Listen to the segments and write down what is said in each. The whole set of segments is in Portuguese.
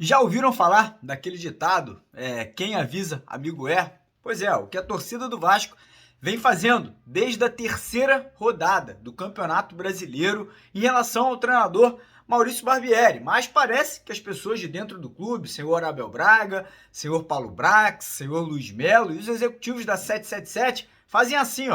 Já ouviram falar daquele ditado, quem avisa, amigo é? Pois é, o que a torcida do Vasco vem fazendo desde a terceira rodada do Campeonato Brasileiro em relação ao treinador Maurício Barbieri. Mas parece que as pessoas de dentro do clube, senhor Abel Braga, senhor Paulo Brax, senhor Luiz Melo e os executivos da 777 fazem assim,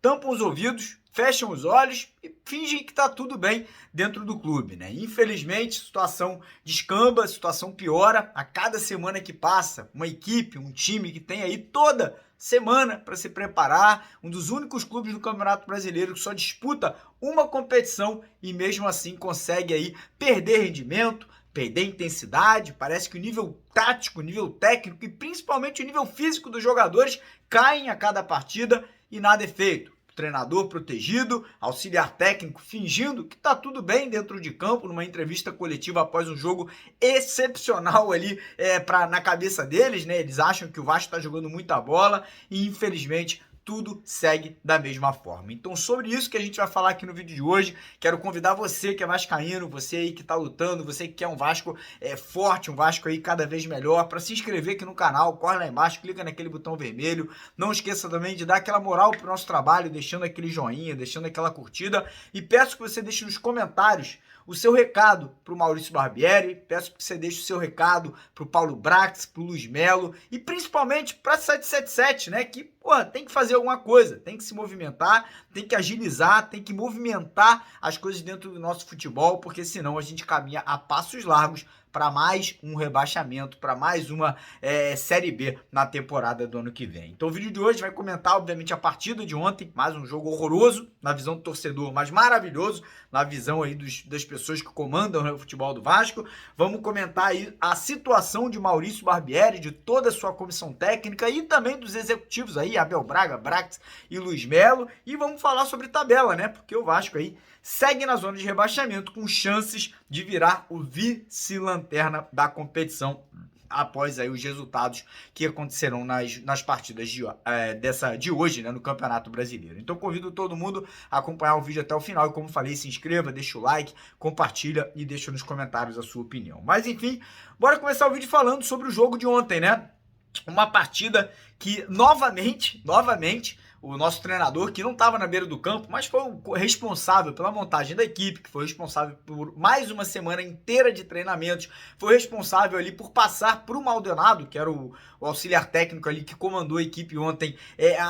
tampam os ouvidos, fecham os olhos e fingem que está tudo bem dentro do clube, né? Infelizmente, a situação descamba, a situação piora a cada semana que passa. Uma equipe, um time que tem aí toda semana para se preparar, um dos únicos clubes do Campeonato Brasileiro que só disputa uma competição e mesmo assim consegue aí perder rendimento, perder intensidade. Parece que o nível tático, o nível técnico e principalmente o nível físico dos jogadores caem a cada partida e nada é feito. Treinador protegido, auxiliar técnico fingindo que tá tudo bem dentro de campo, numa entrevista coletiva após um jogo excepcional ali na cabeça deles, né? Eles acham que o Vasco tá jogando muita bola e infelizmente tudo segue da mesma forma. Então, sobre isso que a gente vai falar aqui no vídeo de hoje, quero convidar você que é vascaíno, você aí que tá lutando, você que quer um Vasco forte, um Vasco aí cada vez melhor, para se inscrever aqui no canal, corre lá embaixo, clica naquele botão vermelho, não esqueça também de dar aquela moral pro nosso trabalho, deixando aquele joinha, deixando aquela curtida, e peço que você deixe nos comentários o seu recado para o Maurício Barbieri, peço que você deixe o seu recado para o Paulo Brax, para o Luiz Melo e principalmente para a 777, né? Que, tem que fazer alguma coisa, tem que se movimentar, tem que agilizar, tem que movimentar as coisas dentro do nosso futebol, porque senão a gente caminha a passos largos para mais um rebaixamento, para mais uma Série B na temporada do ano que vem. Então o vídeo de hoje vai comentar, obviamente, a partida de ontem, mais um jogo horroroso na visão do torcedor, mas maravilhoso na visão aí das pessoas que comandam o futebol do Vasco. Vamos comentar aí a situação de Maurício Barbieri, de toda a sua comissão técnica e também dos executivos aí, Abel Braga, Brax e Luiz Melo, e vamos falar sobre tabela, né? Porque o Vasco aí segue na zona de rebaixamento com chances de virar o vice-lanterna da competição após aí os resultados que acontecerão nas partidas de hoje, né, no Campeonato Brasileiro. Então convido todo mundo a acompanhar o vídeo até o final e, como falei, se inscreva, deixa o like, compartilha e deixa nos comentários a sua opinião. Mas enfim, bora começar o vídeo falando sobre o jogo de ontem, né? Uma partida que novamente, o nosso treinador, que não estava na beira do campo, mas foi o responsável pela montagem da equipe, que foi responsável por mais uma semana inteira de treinamentos, foi responsável ali por passar para o Maldonado, que era o auxiliar técnico ali que comandou a equipe ontem,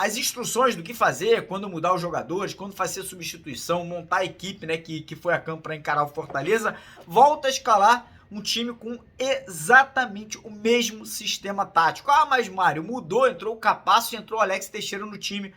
as instruções do que fazer, quando mudar os jogadores, quando fazer substituição, montar a equipe, né, que foi a campo para encarar o Fortaleza, volta a escalar um time com exatamente o mesmo sistema tático. Ah, mas Mário, mudou, entrou o Capasso e entrou o Alex Teixeira no time.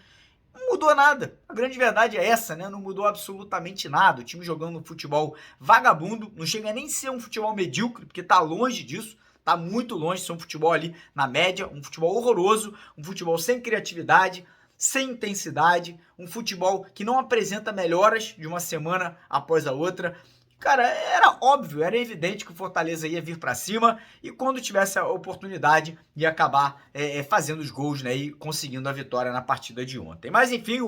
Não mudou nada. A grande verdade é essa, né? Não mudou absolutamente nada. O time jogando um futebol vagabundo, não chega nem a ser um futebol medíocre, porque tá longe disso. Tá muito longe de ser um futebol ali na média, um futebol horroroso, um futebol sem criatividade, sem intensidade, um futebol que não apresenta melhoras de uma semana após a outra. Cara, era óbvio, era evidente que o Fortaleza ia vir para cima e quando tivesse a oportunidade ia acabar fazendo os gols, né, e conseguindo a vitória na partida de ontem. Mas enfim,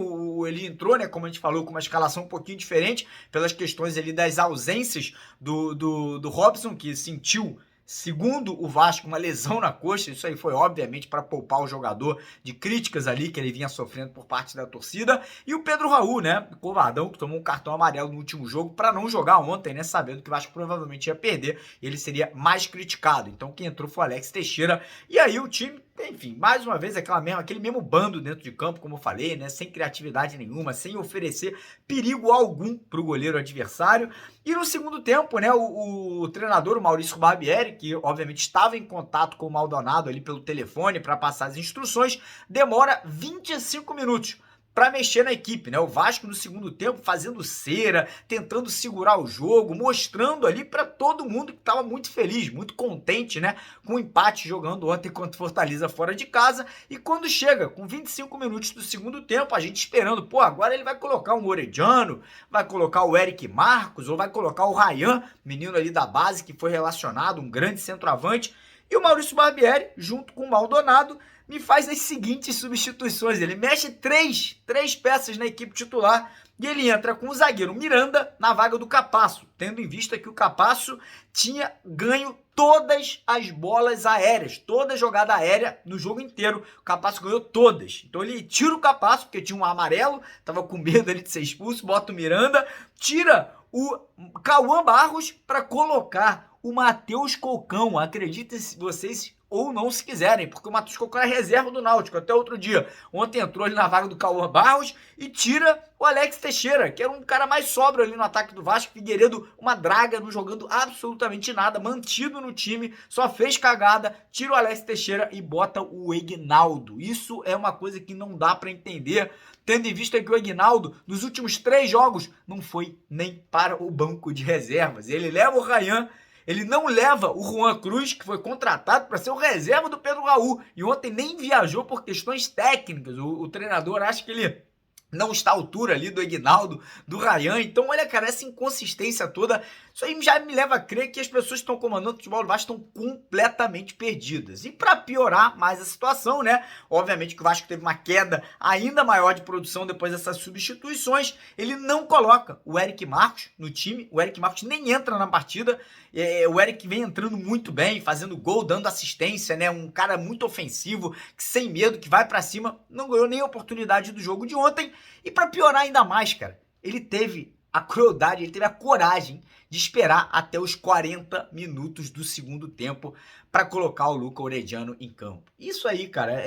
ele entrou, né, como a gente falou, com uma escalação um pouquinho diferente pelas questões ali das ausências do Robson, que sentiu, segundo o Vasco, uma lesão na coxa. Isso aí foi obviamente para poupar o jogador de críticas ali que ele vinha sofrendo por parte da torcida. E o Pedro Raul, né, o covardão, que tomou um cartão amarelo no último jogo para não jogar ontem, né, sabendo que o Vasco provavelmente ia perder, ele seria mais criticado. Então quem entrou foi o Alex Teixeira. E aí o time, enfim, mais uma vez aquele mesmo bando dentro de campo, como eu falei, né, sem criatividade nenhuma, sem oferecer perigo algum para o goleiro adversário. E no segundo tempo, né, o treinador, o Maurício Barbieri, que obviamente estava em contato com o Maldonado ali pelo telefone para passar as instruções, demora 25 minutos para mexer na equipe, né? O Vasco no segundo tempo fazendo cera, tentando segurar o jogo, mostrando ali para todo mundo que estava muito feliz, muito contente, né, com o empate jogando ontem contra o Fortaleza fora de casa. E quando chega com 25 minutos do segundo tempo, a gente esperando, agora ele vai colocar um Orediano, vai colocar o Eric Marcos ou vai colocar o Ryan, menino ali da base que foi relacionado, um grande centroavante. E o Maurício Barbieri, junto com o Maldonado, me faz as seguintes substituições. Ele mexe três peças na equipe titular e ele entra com o zagueiro Miranda na vaga do Capasso, tendo em vista que o Capasso tinha ganho todas as bolas aéreas, toda jogada aérea no jogo inteiro. O Capasso ganhou todas. Então ele tira o Capasso, porque tinha um amarelo, tava com medo ali de ser expulso, bota o Miranda, tira o Cauã Barros para colocar o Matheus Cocão. Acreditem vocês ou não se quiserem, porque o Matheus Cocão é reserva do Náutico até outro dia. Ontem entrou ali na vaga do Cauã Barros e tira o Alex Teixeira, que era um cara mais sóbrio ali no ataque do Vasco. Figueiredo, uma draga, não jogando absolutamente nada, mantido no time, só fez cagada, tira o Alex Teixeira e bota o Egnaldo. Isso é uma coisa que não dá para entender, tendo em vista que o Egnaldo, nos últimos 3 jogos, não foi nem para o banco de reservas. Ele leva o Ryan, ele não leva o Juan Cruz, que foi contratado para ser o reserva do Pedro Raul, e ontem nem viajou por questões técnicas. O treinador acha que ele não está à altura ali do Egnaldo, do Ryan. Então, olha, cara, essa inconsistência toda, isso aí já me leva a crer que as pessoas que estão comandando o futebol do Vasco estão completamente perdidas. E para piorar mais a situação, né? Obviamente que o Vasco teve uma queda ainda maior de produção depois dessas substituições. Ele não coloca o Eric Marcos no time. O Eric Marcos nem entra na partida. O Eric vem entrando muito bem, fazendo gol, dando assistência, né? Um cara muito ofensivo, que sem medo, que vai para cima. Não ganhou nem a oportunidade do jogo de ontem. E para piorar ainda mais, cara, ele teve a crueldade, ele teve a coragem de esperar até os 40 minutos do segundo tempo para colocar o Luca Orediano em campo. Isso aí, cara,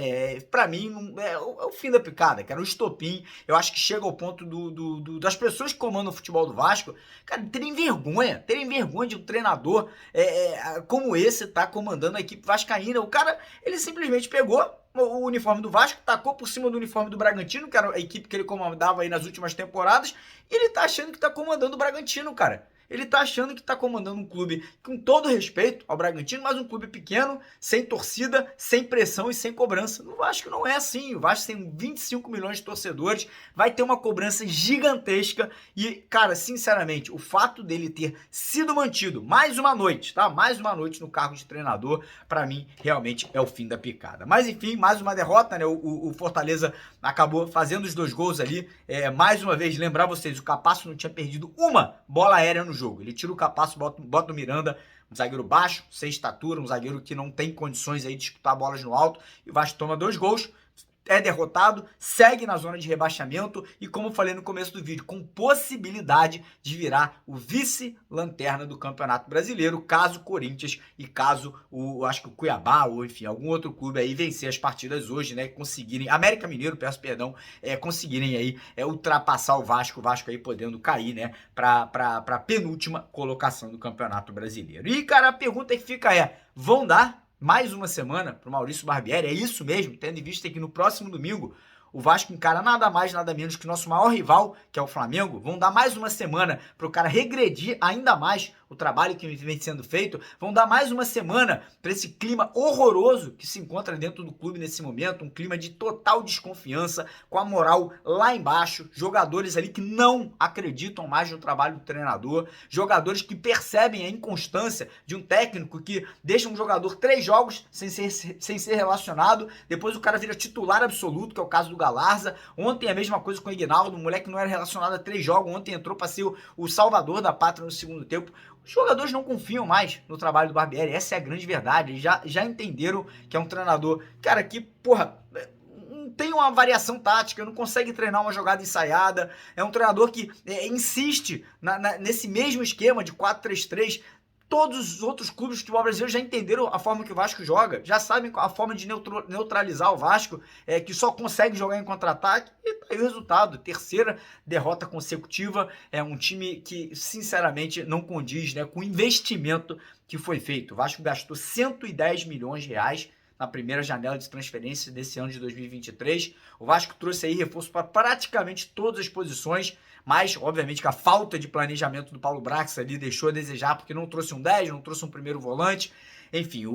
para mim é o fim da picada, cara, o estopim. Eu acho que chega ao ponto das pessoas que comandam o futebol do Vasco, cara, terem vergonha de um treinador como esse tá comandando a equipe vascaína. O cara, ele simplesmente pegou o uniforme do Vasco, tacou por cima do uniforme do Bragantino, que era a equipe que ele comandava aí nas últimas temporadas, e ele tá achando que tá comandando o Bragantino, cara. Ele tá achando que tá comandando um clube, com todo respeito ao Bragantino, mas um clube pequeno, sem torcida, sem pressão e sem cobrança. O Vasco não é assim. O Vasco tem 25 milhões de torcedores, vai ter uma cobrança gigantesca e, cara, sinceramente, o fato dele ter sido mantido mais uma noite, tá? Mais uma noite no cargo de treinador, pra mim, realmente é o fim da picada. Mas, enfim, mais uma derrota, né? O Fortaleza acabou fazendo os 2 gols ali. Mais uma vez, lembrar vocês, o Capasso não tinha perdido uma bola aérea no jogo. Ele tira o Capasso, bota o Miranda, um zagueiro baixo, sem estatura, um zagueiro que não tem condições aí de disputar bolas no alto, e o Vasco toma 2 gols, é derrotado, segue na zona de rebaixamento e, como eu falei no começo do vídeo, com possibilidade de virar o vice-lanterna do Campeonato Brasileiro, caso o Corinthians e caso acho que o Cuiabá, ou enfim, algum outro clube aí vencer as partidas hoje, né, conseguirem, América Mineiro, peço perdão, conseguirem aí ultrapassar o Vasco aí podendo cair, né, pra penúltima colocação do Campeonato Brasileiro. E, cara, a pergunta que fica vão dar mais uma semana para o Maurício Barbieri? É isso mesmo, tendo em vista que no próximo domingo o Vasco encara nada mais, nada menos que o nosso maior rival, que é o Flamengo. Vão dar mais uma semana para o cara regredir ainda mais o trabalho que vem sendo feito. Vão dar mais uma semana para esse clima horroroso que se encontra dentro do clube nesse momento, um clima de total desconfiança, com a moral lá embaixo, jogadores ali que não acreditam mais no trabalho do treinador, jogadores que percebem a inconstância de um técnico que deixa um jogador 3 jogos sem ser relacionado, depois o cara vira titular absoluto, que é o caso do Galarza. Ontem a mesma coisa com o Egnaldo, o moleque não era relacionado a 3 jogos, ontem entrou para ser o salvador da pátria no segundo tempo. Os jogadores não confiam mais no trabalho do Barbieri, essa é a grande verdade. Eles já entenderam que é um treinador, cara, que, porra, não tem uma variação tática, não consegue treinar uma jogada ensaiada. É um treinador que insiste nesse mesmo esquema de 4-3-3. Todos os outros clubes do futebol brasileiro já entenderam a forma que o Vasco joga, já sabem a forma de neutralizar o Vasco, que só consegue jogar em contra-ataque, e tá aí o resultado, 3ª derrota consecutiva. É um time que, sinceramente, não condiz, né, com o investimento que foi feito. O Vasco gastou 110 milhões de reais na primeira janela de transferência desse ano de 2023. O Vasco trouxe aí reforço para praticamente todas as posições, mas obviamente que a falta de planejamento do Paulo Brax ali deixou a desejar, porque não trouxe um 10, não trouxe um primeiro volante. Enfim,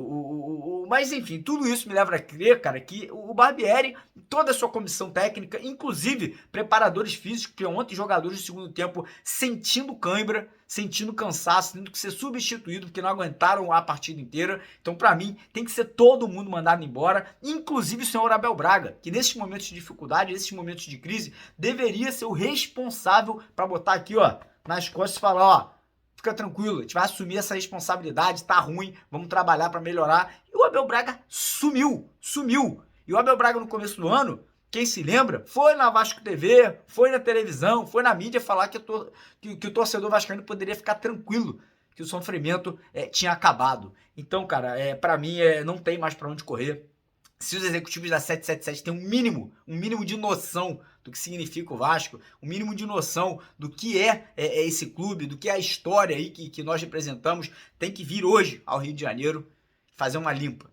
mas enfim, tudo isso me leva a crer, cara, que o Barbieri, toda a sua comissão técnica, inclusive preparadores físicos, que ontem jogadores do segundo tempo sentindo cãibra, sentindo cansaço, tendo que ser substituído, porque não aguentaram a partida inteira. Então, para mim, tem que ser todo mundo mandado embora, inclusive o senhor Abel Braga, que nesses momentos de dificuldade, nesses momentos de crise, deveria ser o responsável para botar aqui, ó, nas costas e falar, ó, fica tranquilo, a gente vai assumir essa responsabilidade, tá ruim, vamos trabalhar para melhorar. E o Abel Braga sumiu. E o Abel Braga no começo do ano, quem se lembra, foi na Vasco TV, foi na televisão, foi na mídia falar que o torcedor vascaíno poderia ficar tranquilo, que o sofrimento tinha acabado. Então, cara, para mim não tem mais para onde correr. Se os executivos da 777 têm um mínimo de noção do que significa o Vasco, um mínimo de noção do que é esse clube, do que é a história aí que nós representamos, tem que vir hoje ao Rio de Janeiro fazer uma limpa.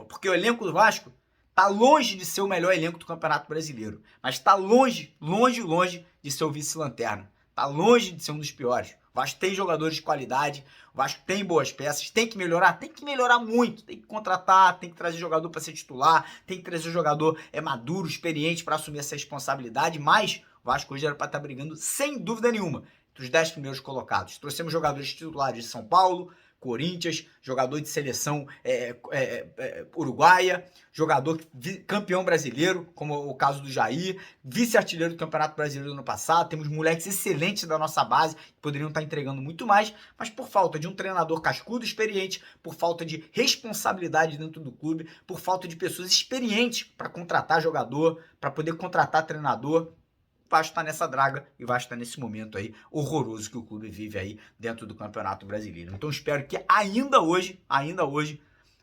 Porque o elenco do Vasco tá longe de ser o melhor elenco do Campeonato Brasileiro, mas tá longe de ser o vice-lanterna. Tá longe de ser um dos piores. O Vasco tem jogadores de qualidade, o Vasco tem boas peças, tem que melhorar muito, tem que contratar, tem que trazer jogador para ser titular, tem que trazer jogador maduro, experiente para assumir essa responsabilidade, mas o Vasco hoje era para estar brigando sem dúvida nenhuma entre os 10 primeiros colocados. Trouxemos jogadores titulares de São Paulo, Corinthians, jogador de seleção uruguaia, jogador campeão brasileiro, como o caso do Jair, vice-artilheiro do Campeonato Brasileiro do ano passado. Temos moleques excelentes da nossa base, que poderiam estar entregando muito mais, mas por falta de um treinador cascudo, experiente, por falta de responsabilidade dentro do clube, por falta de pessoas experientes para contratar jogador, para poder contratar treinador, o Vasco está nessa draga e o Vasco está nesse momento aí horroroso que o clube vive aí dentro do Campeonato Brasileiro. Então espero que ainda hoje,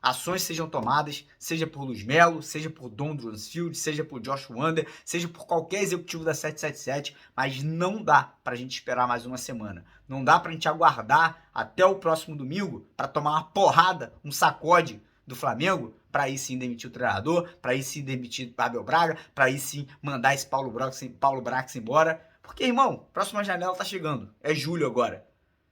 ações sejam tomadas, seja por Luiz Melo, seja por Dom Dransfield, seja por Josh Wander, seja por qualquer executivo da 777, mas não dá para a gente esperar mais uma semana. Não dá para a gente aguardar até o próximo domingo para tomar uma porrada, um sacode do Flamengo, para aí sim demitir o treinador, para aí sim demitir o Abel Braga, para aí sim mandar esse Paulo Brax embora. Porque, irmão, próxima janela tá chegando. É julho agora.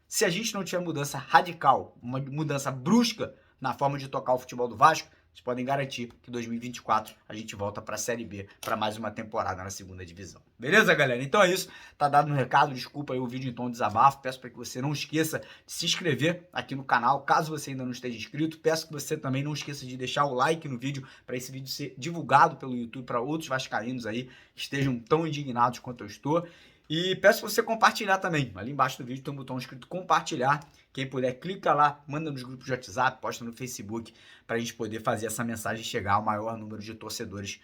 Se a gente não tiver mudança radical, uma mudança brusca na forma de tocar o futebol do Vasco, vocês podem garantir que em 2024 a gente volta para a Série B, para mais uma temporada na segunda divisão. Beleza, galera? Então é isso. Tá dado um recado. Desculpa aí o vídeo em tom de desabafo. Peço para que você não esqueça de se inscrever aqui no canal, caso você ainda não esteja inscrito. Peço que você também não esqueça de deixar o like no vídeo, para esse vídeo ser divulgado pelo YouTube para outros vascaínos aí que estejam tão indignados quanto eu estou. E peço para você compartilhar também. Ali embaixo do vídeo tem um botão escrito compartilhar. Quem puder, clica lá, manda nos grupos de WhatsApp, posta no Facebook, para a gente poder fazer essa mensagem chegar ao maior número de torcedores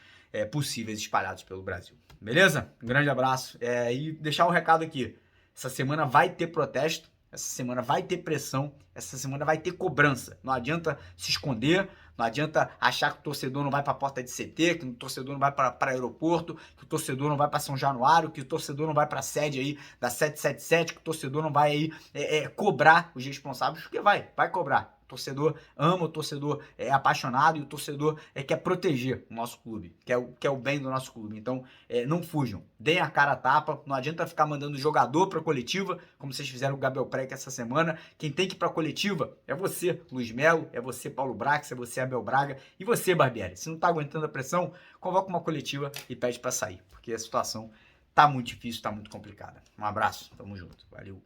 possíveis espalhados pelo Brasil. Beleza? Um grande abraço. E deixar um recado aqui. Essa semana vai ter protesto, essa semana vai ter pressão, essa semana vai ter cobrança. Não adianta se esconder, não adianta achar que o torcedor não vai para a porta de CT, que o torcedor não vai para aeroporto, que o torcedor não vai para São Januário, que o torcedor não vai para a sede aí da 777, que o torcedor não vai aí cobrar os responsáveis, porque vai cobrar. O torcedor ama, o torcedor é apaixonado e o torcedor quer proteger o nosso clube, quer o bem do nosso clube. Então, não fujam, deem a cara a tapa, não adianta ficar mandando jogador para a coletiva, como vocês fizeram com o Gabriel Preck essa semana. Quem tem que ir para a coletiva é você, Luiz Melo, é você, Paulo Brax, é você, Abel Braga e você, Barbieri. Se não tá aguentando a pressão, convoca uma coletiva e pede para sair, porque a situação tá muito difícil, tá muito complicada. Um abraço, tamo junto, valeu.